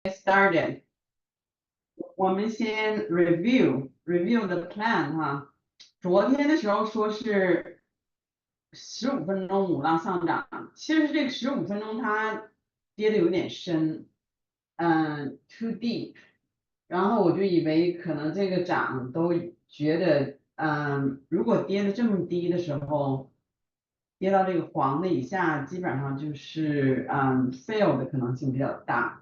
started，我们先 review the plan 哈。昨天的时候说是15分钟五浪上涨，其实这个15分钟它跌的有点深，too deep。然后我就以为可能这个涨都觉得，如果跌的这么低的时候，跌到这个黄的以下，基本上就是fail 的可能性比较大。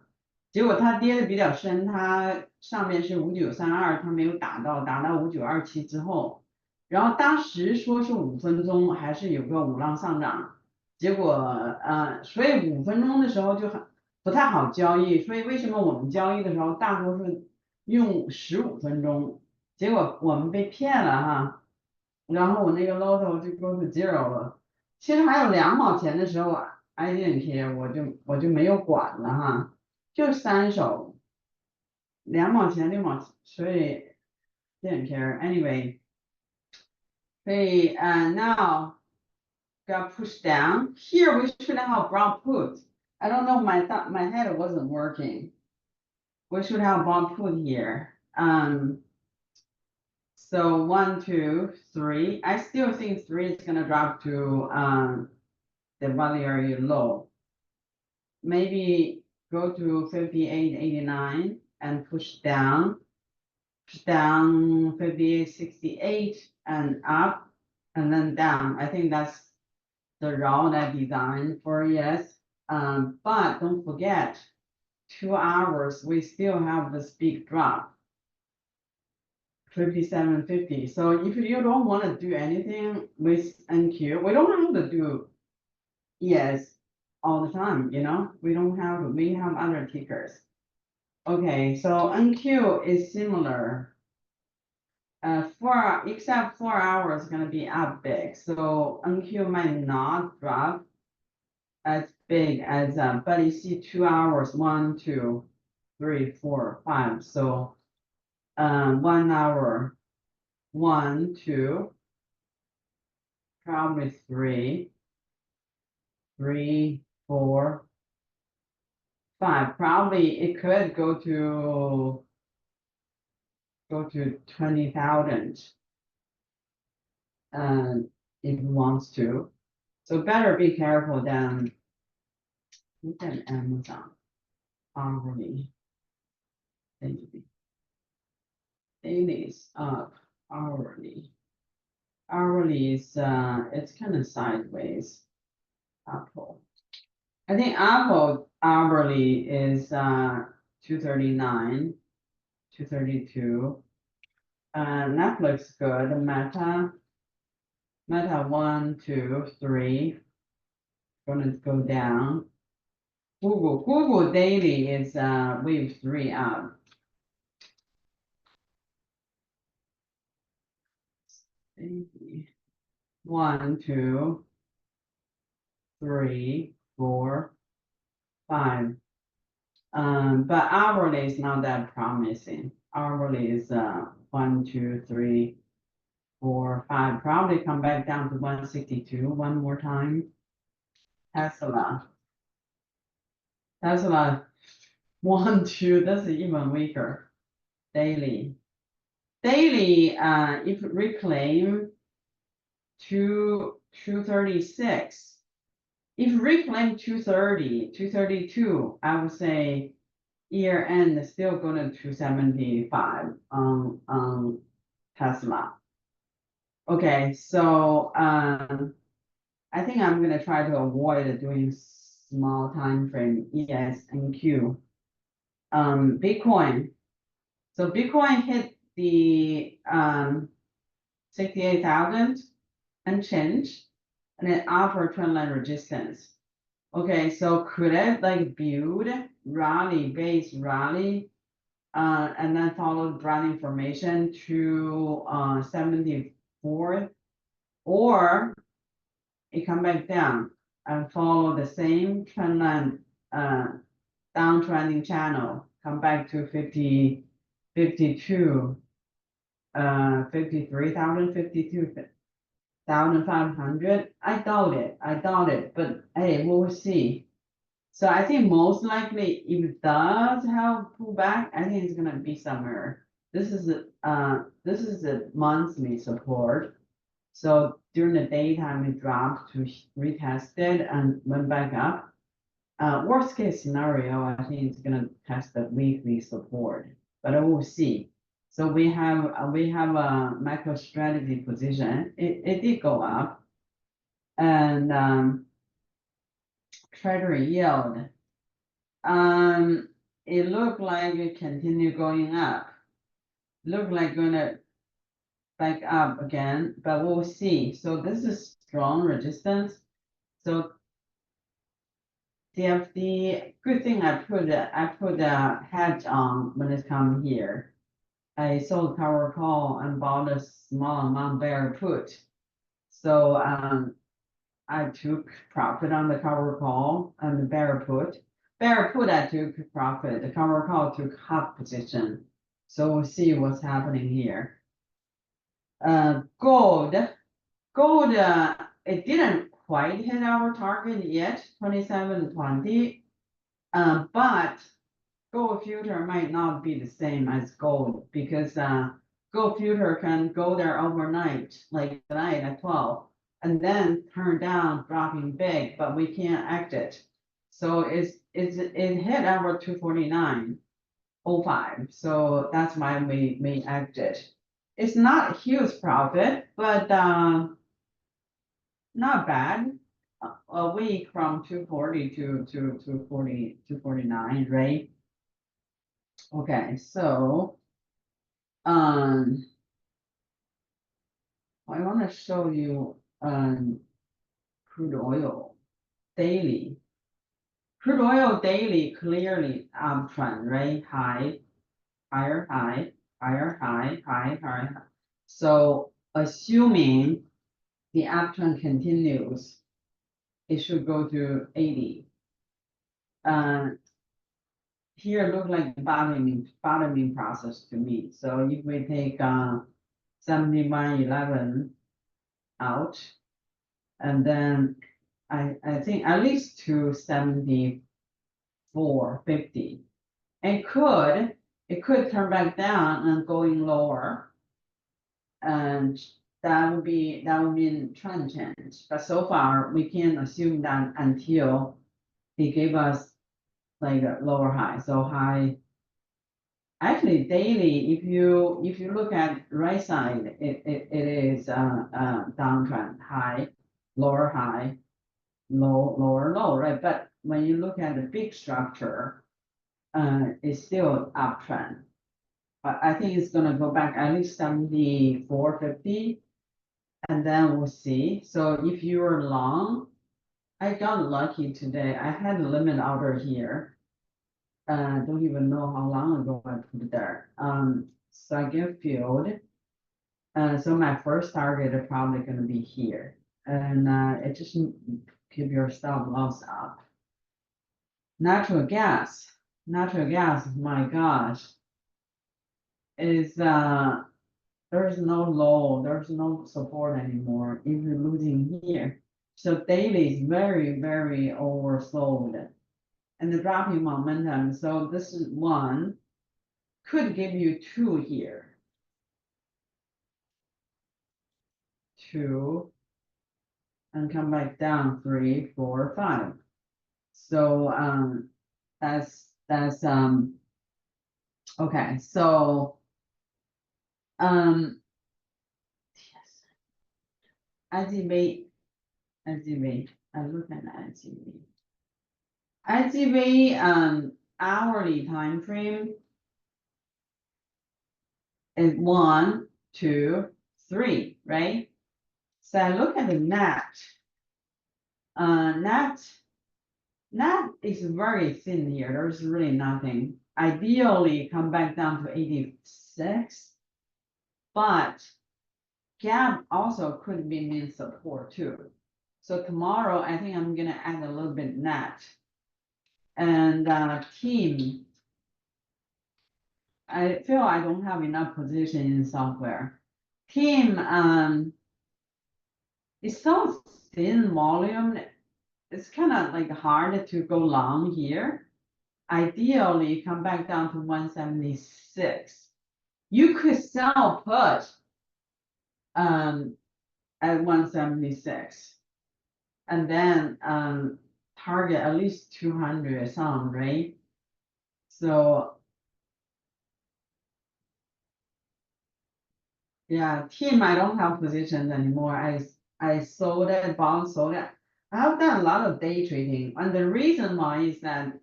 结果它跌的比较深，它上面是5932，它没有打到，打到5927之后，然后当时说是5分钟还是有个五浪上涨，结果所以5分钟的时候就很不太好交易，所以为什么我们交易的时候大多数用15分钟，结果我们被骗了哈，然后我那个 lotto 就 go to zero 了，其实还有2毛钱的时候I didn't care，我就没有管了哈。就3手2毛钱6毛钱，所以 didn't care anyway。所以now got pushed down. Here we should have brown put. I don't know, my head wasn't working. We should have brown put here. So 1, 2, 3. I still think 3 is gonna drop to the value area low. Maybe go to 58.89 and push down 58.68 and up and then down. I think that's the route I designed for, yes. But don't forget, 2 hours, we still have this big drop, 57.50. So if you don't want to do anything with NQ, we don't have to do ES all the time, we don't have to, we have other tickers. Okay, so NQ is similar. Except 4 hours is gonna be up big, so NQ might not drop as big as, but you see 2 hours, 1, 2, 3, 4, 5, so 1 hour, 1, 2, probably 3, 3, 4, 5. Probably it could go to 20,000 if it wants to. So better be careful than look at Amazon hourly. Daily is up, hourly. Hourly is it's kind of sideways. Apple. I think Apple hourly is 239, 232. Netflix good. Meta 1, 2, 3. Gonna go down. Google daily is wave 3 up. Daily. 1, 2, 3, 4, 5. But hourly is not that promising. Hourly is 1, 2, 3, 4, 5. Probably come back down to 162 one more time. Tesla 1, 2. That's even weaker. Daily, if reclaim 236. If reclaim 230, 232, I would say year end is still going to 275 on Tesla. Okay, so I think I'm gonna try to avoid doing small time frame ES and Q. Bitcoin. So Bitcoin hit the 68,000 and change, and then upper trendline resistance. Okay, so could it like build rally, base rally, and then follow Browning formation to 74, or it come back down and follow the same trend line, downtrending channel, come back to 50, 52, 53,000, 52,500. I doubt it, but hey, we'll see. So I think most likely if it does have pullback, I think it's gonna be somewhere. This is a monthly support. So during the daytime, it dropped to retest it and went back up. Worst case scenario, I think it's gonna test the weekly support, but we'll see. So we have a MicroStrategy position. It did go up, and Treasury yield. It looked like it continued going up. Look like gonna back up again, but we'll see. So this is strong resistance. So DFD, good thing I put a hedge on when it come here. I sold cover call and bought a small amount bear put. So I took profit on the cover call and the bear put. Bear put I took profit. The cover call took half position. So we'll see what's happening here. Gold, it didn't quite hit our target yet, 27.20. But gold future might not be the same as gold because gold future can go there overnight, like tonight at 12, and then turn down, dropping big, but we can't exit. So it hit our 249.05. So that's why we exit. It's not a huge profit, but not bad. A week from 240 to 249, right? Okay, so I want to show you crude oil daily. Crude oil daily clearly uptrend, right? High, higher, high, higher, high, high, higher, high. So assuming the uptrend continues, it should go to 80. Here look like bottoming process to me. So if we take 71.11 out, and then I think at least to 74.50. It could turn back down and going lower, and that would mean trend change. But so far we can't assume that until they give us like a lower high. So high. Actually, daily, if you look at right side, it is downtrend, high, lower high, low, lower low, right? But when you look at the big structure, it's still uptrend. But I think it's gonna go back at least 74.50, and then we'll see. So if you're long, I got lucky today. I had a limit order here. Don't even know how long ago I put it there. So I get filled. So my first target is probably gonna be here. And it just keep your stop loss up. Natural gas, my gosh, is there's no low, there's no support anymore. If you're losing here. So daily is very, very oversold. And the dropping momentum. So this is one, could give you two here. Two, and come back down 3, 4, 5. So that's okay. So yes, IGV, I look at IGV hourly time frame is 1, 2, 3, right? So I look at the net. Net is very thin here. There's really nothing. Ideally, come back down to 86, but gap also could be mean support too. So tomorrow, I think I'm gonna add a little bit net. And team, I feel I don't have enough position in software. Team, it's so thin volume. it's kind of like hard to go long here. Ideally, come back down to 176. You could sell put at 176. And then target at least 200 some, right? So yeah, team, I don't have positions anymore. I sold it, bond sold it. I have done a lot of day trading, and the reason why is that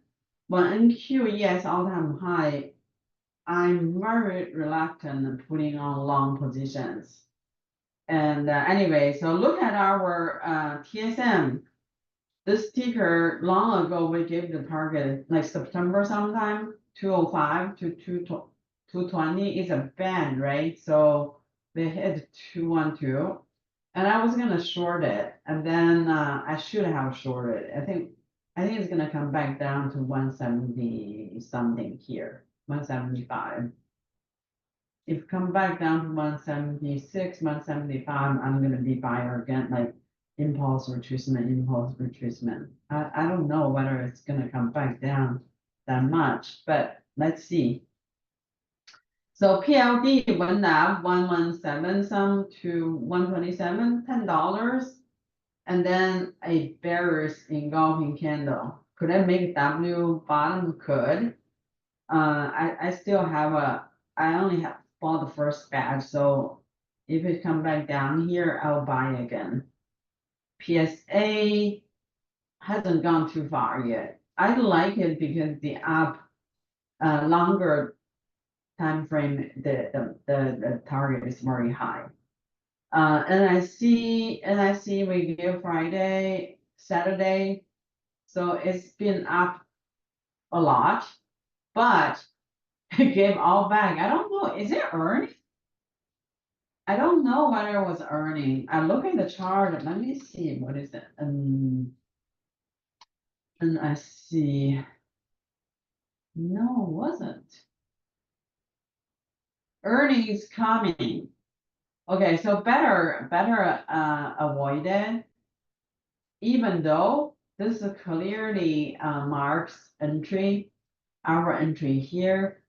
when NQE is all-time high, I'm very reluctant in putting on long positions. And anyway, so look at our TSM. This ticker long ago we gave the target like September sometime 205 to 220 is a band, right? So they hit 212, and I was gonna short it, and then I should have shorted. I think it's gonna come back down to 170 something here, 175. If come back down to 176, 175, I'm gonna be buyer again, like impulse retracement. I don't know whether it's gonna come back down that much, but let's see. So PLD went up 117 some to 127, $10. And then a bearish engulfing candle. Could I make W bottom? Could. I still have I only have bought the first batch, so if it come back down here, I'll buy again. PSA hasn't gone too far yet. I like it because the up longer time frame, the target is very high. NIC we give Friday, Saturday, so it's been up a lot, but it gave all back. I don't know, is it earning? I don't know whether it was earning. I look at the chart. Let me see. What is it? And I see. No, it wasn't. Earnings coming. Okay, so better avoid it. Even though this is clearly Mark's entry, our entry here.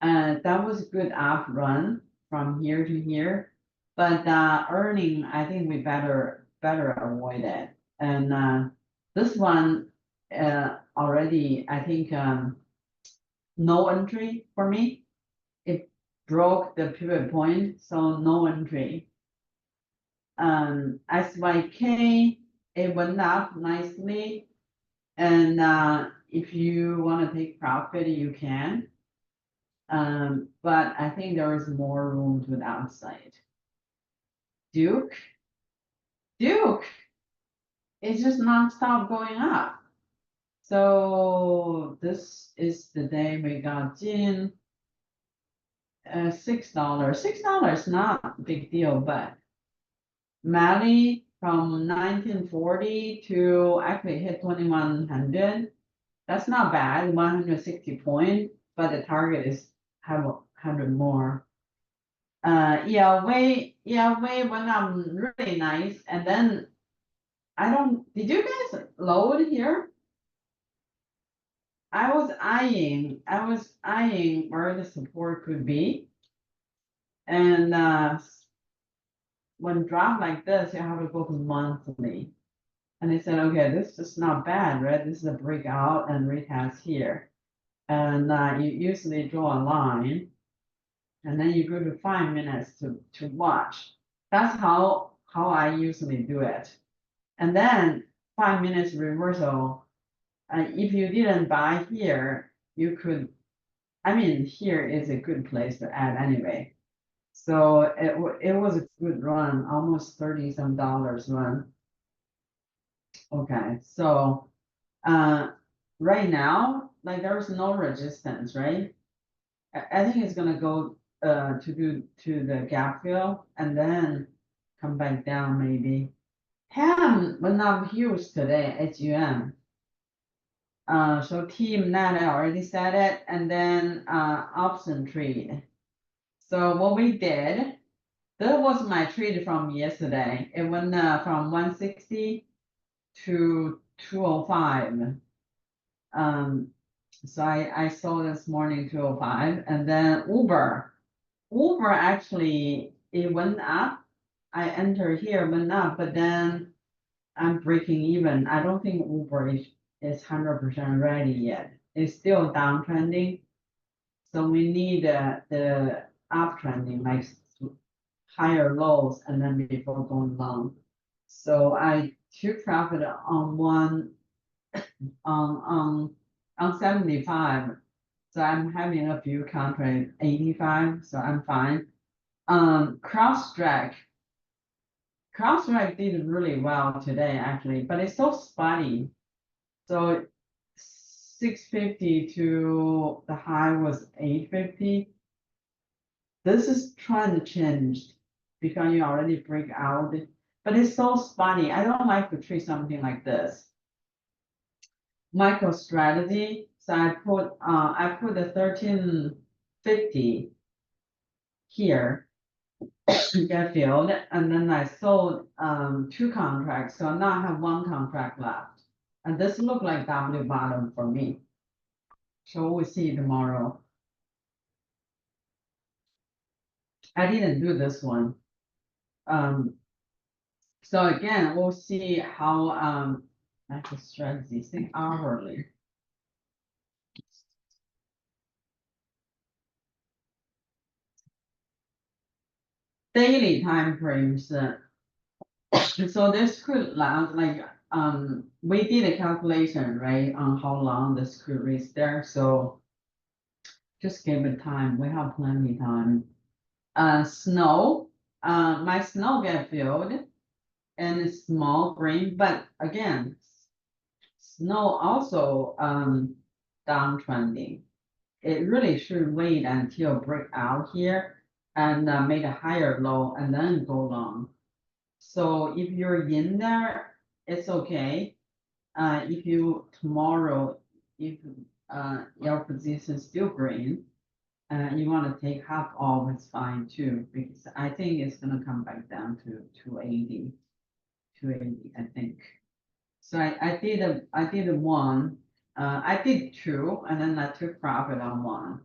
That was a good up run from here to here. But earning, I think we better avoid it. And this one already, I think no entry for me. It broke the pivot point, so no entry. SYK, it went up nicely. And if you want to take profit, you can. But I think there is more room to the outside. Duke, it's just nonstop going up. So this is the day we got in. $6. $6 not a big deal, but Mali from 1940 to actually hit 2100. That's not bad, 160 point, but the target is have 100 more. ELV went up really nice, and then did you guys load here? I was eyeing where the support could be. And when drop like this, you have to go to monthly. And they said, okay, this is not bad, right? This is a breakout and retest here. And you usually draw a line, and then you go to 5 minutes to watch. That's how I usually do it. And then 5 minutes reversal. If you didn't buy here, you could, I mean, here is a good place to add anyway. So it was a good run, almost $30 some run. Okay, so right now, like there's no resistance, right? I think it's gonna go to the gap fill and then come back down maybe. Ham went up huge today, HUM. So team net, I already said it, and then option trade. So what we did, that was my trade from yesterday. It went from 160 to 205. So I saw this morning 205, and then Uber actually it went up. I entered here, went up, but then I'm breaking even. I don't think Uber is 100% ready yet. It's still downtrending. So we need the uptrending, like higher lows and then before going long. So I took profit on one on 75. So I'm having a few contracts 85, so I'm fine. CrossTrack did really well today actually, but it's so spotty. So 650 to the high was 850. This is trend changed because you already break out, but it's so spotty. I don't like to treat something like this. MicroStrategy. So I put the 1350 here to get filled, and then I sold 2 contracts. So now I have 1 contract left. And this look like W bottom for me. So we'll see tomorrow. I didn't do this one. So again, we'll see how MicroStrategy think hourly. Daily time frames. So this could last like we did a calculation, right, on how long this could reach there. So just give it time. We have plenty time. Snow. My snow get filled and it's small green, but again, snow also downtrending. It really should wait until break out here and make a higher low and then go long. So if you're in there, it's okay. If you tomorrow, if your position is still green, you want to take half off, it's fine too, because I think it's gonna come back down to 280, I think. So I did one, I did 2, and then I took profit on 1.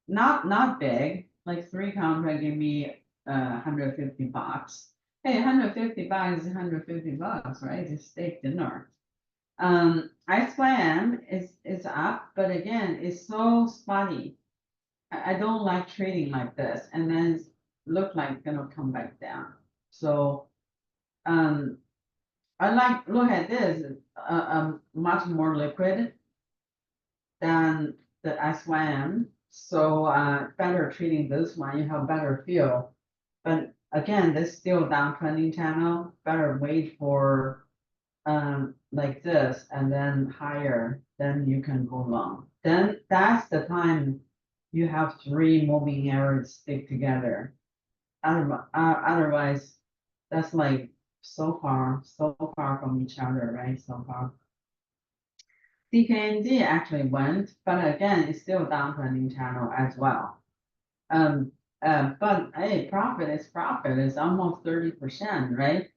Not big, like 3 contract give me $150. Hey, $150 is $150, right? It's steak dinner. SYM is up, but again, it's so spotty. I don't like trading like this, and then it's look like it's gonna come back down. So I like look at this, much more liquid than the SYM. So better treating this one, you have better feel. But again, this still downtrending channel, better wait for like this and then higher, then you can go long. Then that's the time you have 3 moving areas stick together. Otherwise, that's like so far from each other, right? So far. DKNG actually went, but again, it's still downtrending channel as well. But hey, profit is profit. It's almost 30%, right?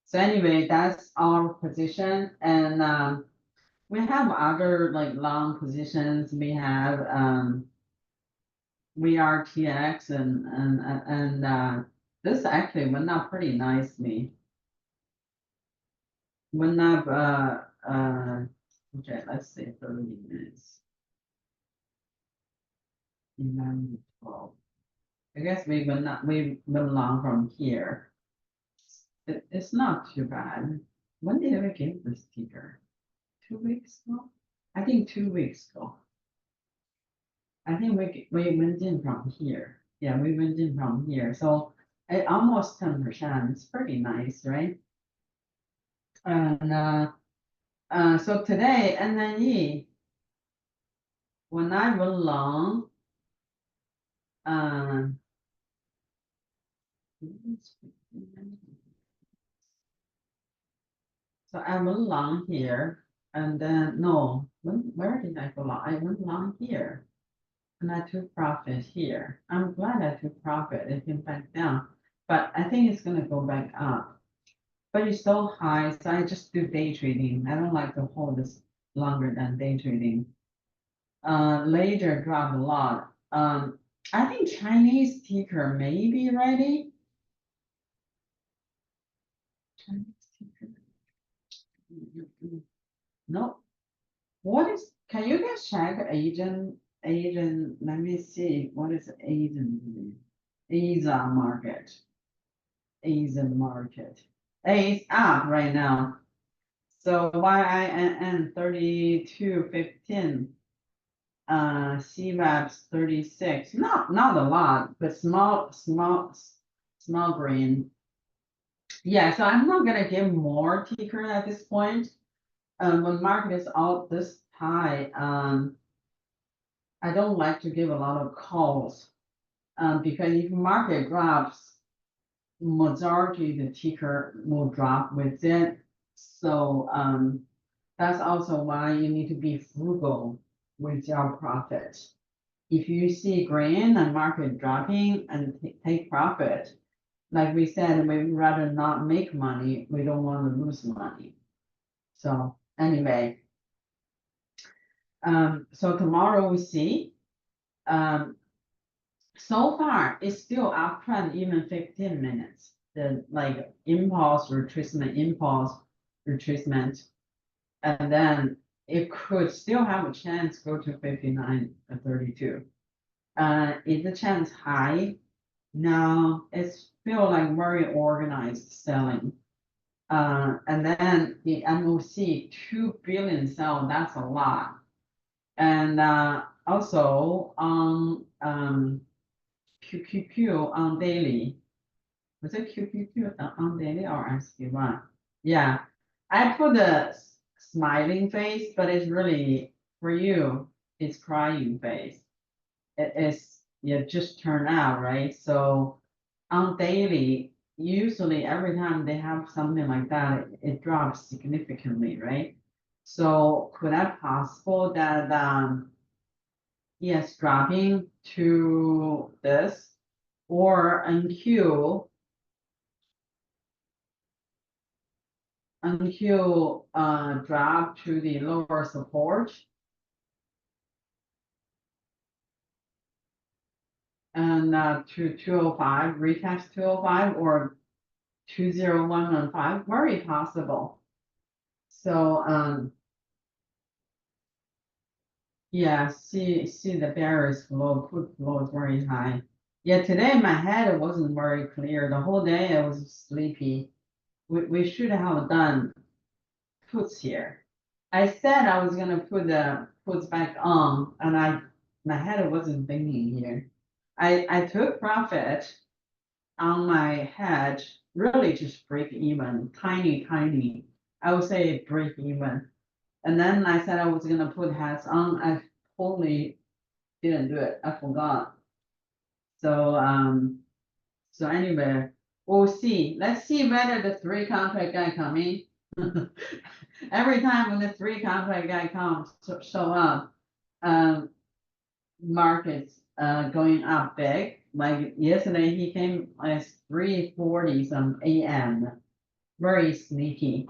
So anyway, that's our position, and we have other like long positions. We have VRTX and this actually went up pretty nicely. Went up okay, let's say 30 minutes. 11, 12. I guess we went long from here. It's not too bad. When did I give this sticker? 2 weeks ago? I think 2 weeks ago. I think we went in from here. Yeah, we went in from here. So almost 10%. It's pretty nice, right? And so today NNE, when I went long, so I went long here, and then no, where did I go long? I went long here, and I took profit here. I'm glad I took profit. It came back down, but I think it's gonna go back up. but it's so high, so I just do day trading. I don't like to hold this longer than day trading. Later dropped a lot. I think Chinese ticker may be ready. Chinese ticker. No. What is, can you guys check Asian, let me see, what is Asian? Asia market. Asian market. It's up right now. So YINN 32.15. CMAP's 36. Not a lot, but small green. Yeah, so I'm not gonna give more ticker at this point. When market is out this high, I don't like to give a lot of calls. Because if market drops, majority the ticker will drop with it. So that's also why you need to be frugal with your profit. If you see green and market dropping and take profit, like we said, we'd rather not make money. We don't want to lose money. So anyway, so tomorrow we see. So far it's still uptrend even 15 minutes. The like impulse retracement, and then it could still have a chance go to 59.32. Is the chance high? No, it's feel like very organized selling. And then the MOC 2 billion sell, that's a lot. And also on QQQ on daily. Was it QQQ on daily or SQ1? Yeah, I put the smiling face, but it's really for you, it's crying face. It is, yeah, just turn out, right? So on daily, usually every time they have something like that, it drops significantly, right? So could that possible that yes, dropping to this or until drop to the lower support and to 205, retest 205 or 20115, very possible. So yeah, see the bearish flow, put flow is very high. Yeah, today my head wasn't very clear. The whole day I was sleepy. We should have done puts here. I said I was gonna put the puts back on, and my head wasn't thinking here. I took profit on my hedge, really just break even, tiny. I would say break even. And then I said I was gonna put hats on. I totally didn't do it. I forgot. So so anyway, we'll see. Let's see whether the 3 contract guy coming. Every time when the 3 contract guy comes show up, markets going up big. Like yesterday he came at 3:40 some AM. Very sneaky.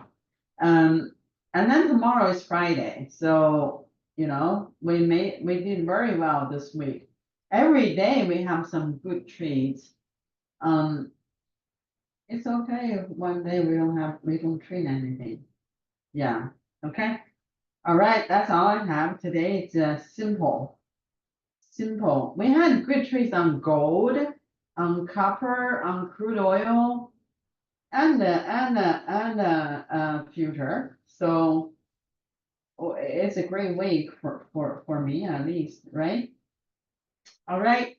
And then tomorrow is Friday. So you know, we did very well this week. Every day we have some good trades. It's okay if one day we don't trade anything. Yeah, okay. All right, that's all I have today. It's simple. We had good trades on gold, on copper, on crude oil, and future. So it's a great week for me at least, right? All right,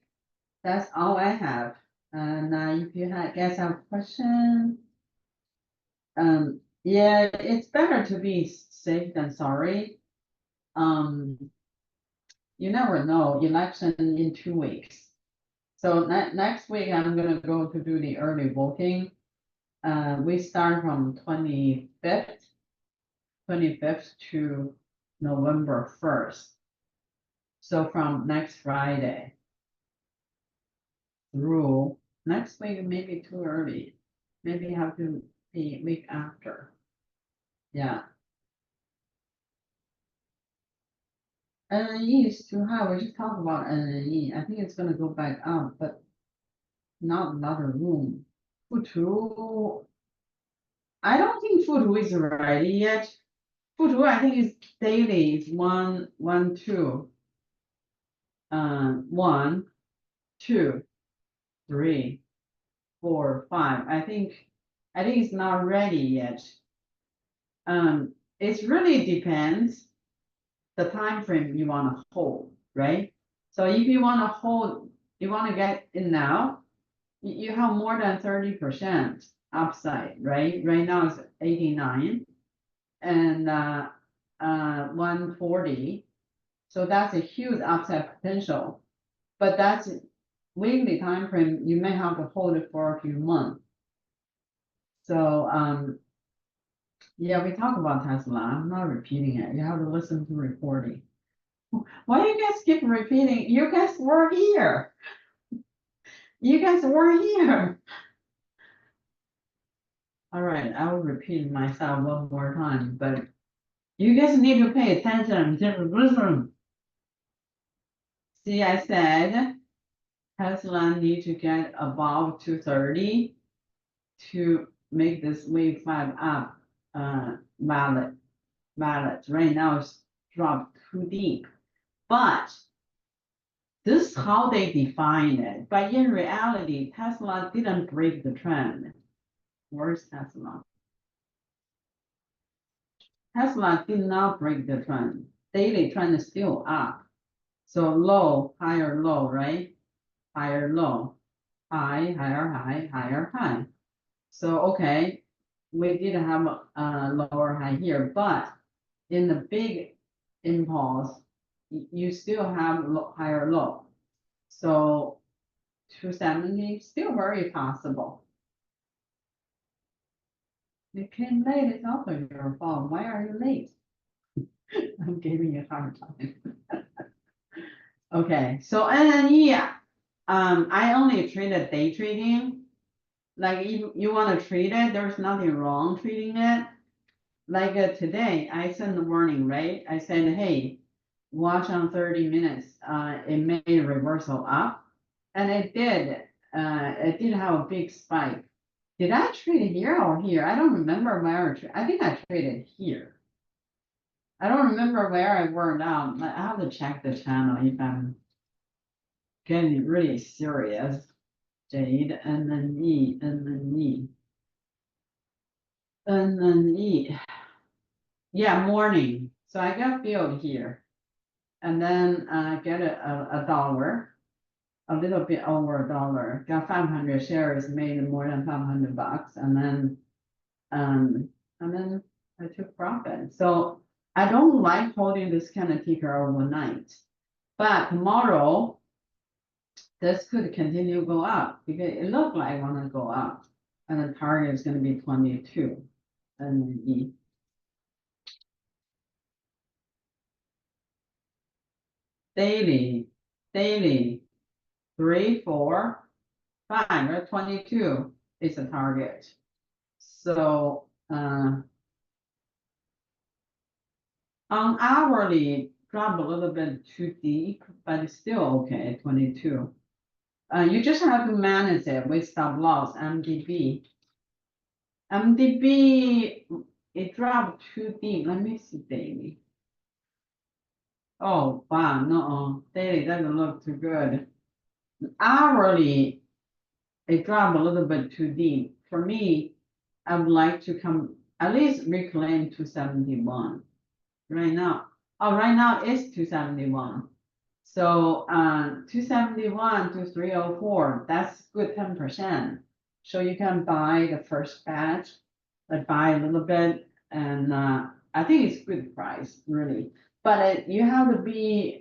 that's all I have. And if you guys have questions, yeah, it's better to be safe than sorry. You never know. Election in 2 weeks. So next week I'm gonna go to do the early voting. We start from 25th to November 1st. So from next Friday through next week, maybe too early. Maybe have to the week after. Yeah. NNE is too high. We just talked about NNE. I think it's gonna go back up, but not another room. Futu. I don't think Futu is ready yet. Futu, I think is daily. It's 1, 1, 2. 1, 2, 3, 4, 5. I think it's not ready yet. It really depends the time frame you want to hold, right? So if you want to hold, you want to get in now, you have more than 30% upside, right? Right now it's 89 and 140. So that's a huge upside potential. But that's weekly time frame, you may have to hold it for a few months. So yeah, we talk about Tesla. I'm not repeating it. You have to listen to recording. Why do you guys keep repeating? You guys were here. You guys were here. All right, I will repeat myself one more time, but you guys need to pay attention to listen. See, I said Tesla need to get above 230 to make this wave 5 up valid. Right now it's dropped too deep. But this is how they define it. But in reality, Tesla didn't break the trend. Where's Tesla? Tesla did not break the trend. Daily trend is still up. So low, higher low, right? Higher low, high, higher high, higher high. So okay, we did have a lower high here, but in the big impulse, you still have higher low. So 270 still very possible. You came late, it's also your fault. Why are you late? I'm giving you a hard time. Okay, so NNE, I only traded day trading. Like if you want to trade it, there's nothing wrong trading it. Like today, I sent the warning, right? I said, hey, watch on 30 minutes. It made a reversal up, and it did. It did have a big spike. Did I trade it here or here? I don't remember where I think I traded here. I don't remember where I worked out. I have to check the channel if I'm getting really serious. Jade, and then E, and then E. And then E. Yeah, morning. So I got filled here. And then get a dollar, a little bit over a dollar. Got 500 shares, made more than 500 bucks, and then I took profit. So I don't like holding this kind of ticker overnight, but tomorrow this could continue to go up because it looked like I want to go up, and the target is going to be 22, and E. Daily, 3, 4, 5, right? 22 is a target. So on hourly, drop a little bit too deep, but it's still okay, 22. You just have to manage it with stop loss, MDB. MDB, it dropped too deep. Let me see daily. Oh, wow, no, daily doesn't look too good. Hourly, it dropped a little bit too deep. For me, I would like to come at least reclaim 271 right now. Oh, right now it's 271. So 271 to 304, that's good 10%. So you can buy the first batch, like buy a little bit, and I think it's good price, really. But you have to be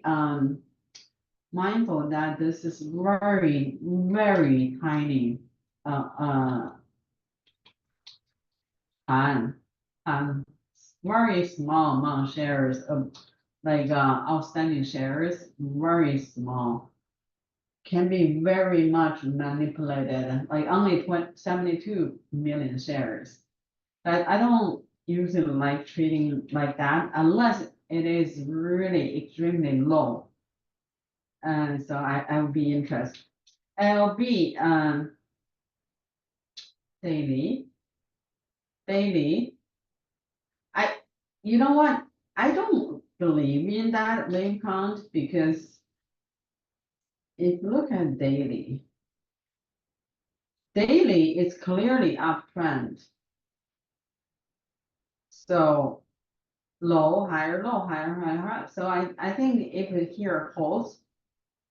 mindful that this is very, very tiny on very small amount of shares of like outstanding shares, very small, can be very much manipulated, like only 72 million shares. But I don't usually like trading like that unless it is really extremely low. And so I would be interested. LB, daily. You know what? I don't believe in that wave count because if you look at daily is clearly uptrend. So low, higher, higher. So I think if it here holds,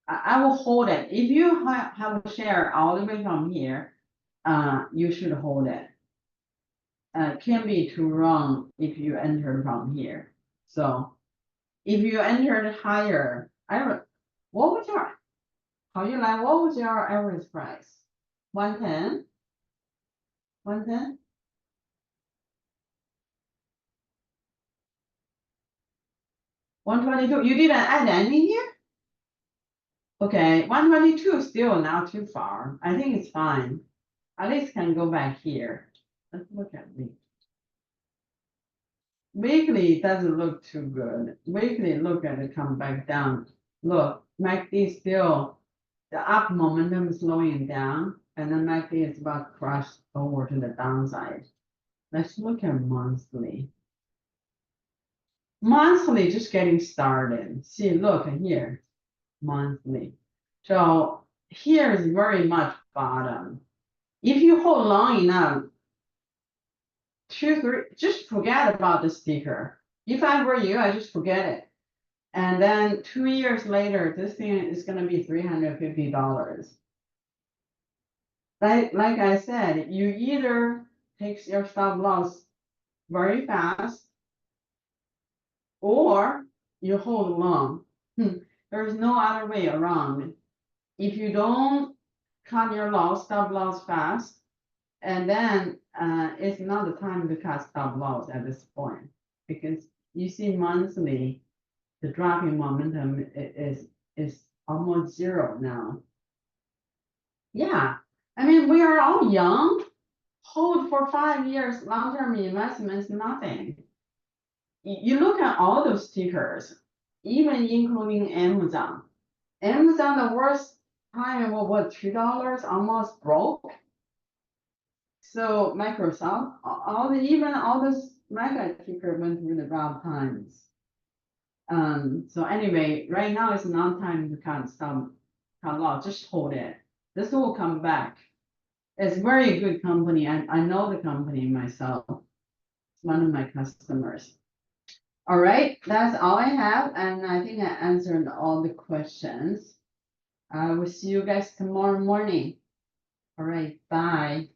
I will hold it. If you have a share all the way from here, you should hold it. Can be too wrong if you enter from here. So if you entered higher, what was your average price? 110? 110? 122. You didn't add any here? Okay, 122 is still not too far. I think it's fine. At least can go back here. Let's look at me. Weekly doesn't look too good. Weekly look at it come back down. Look, MACD still, the up momentum is slowing down, and then MACD is about to crash over to the downside. Let's look at monthly. Monthly just getting started. See, look here, monthly. So here is very much bottom. If you hold long enough, 2, 3, just forget about the sticker. If I were you, I just forget it. And then 2 years later, this thing is gonna be $350. Like I said, you either take your stop loss very fast, or you hold long. There's no other way around. If you don't cut your stop loss fast, and then it's not the time to cut stop loss at this point, because you see monthly, the dropping momentum is almost zero now. Yeah, I mean, we are all young. Hold for 5 years, long-term investments, nothing. You look at all those stickers, even including Amazon. Amazon, the worst time was what, $2, almost broke. So Microsoft, even all this mega ticker went through the rough times. So anyway, right now it's not time to cut loss, just hold it. This will come back. It's very good company. I know the company myself. It's one of my customers. All right, that's all I have, and I think I answered all the questions. I will see you guys tomorrow morning. All right, bye.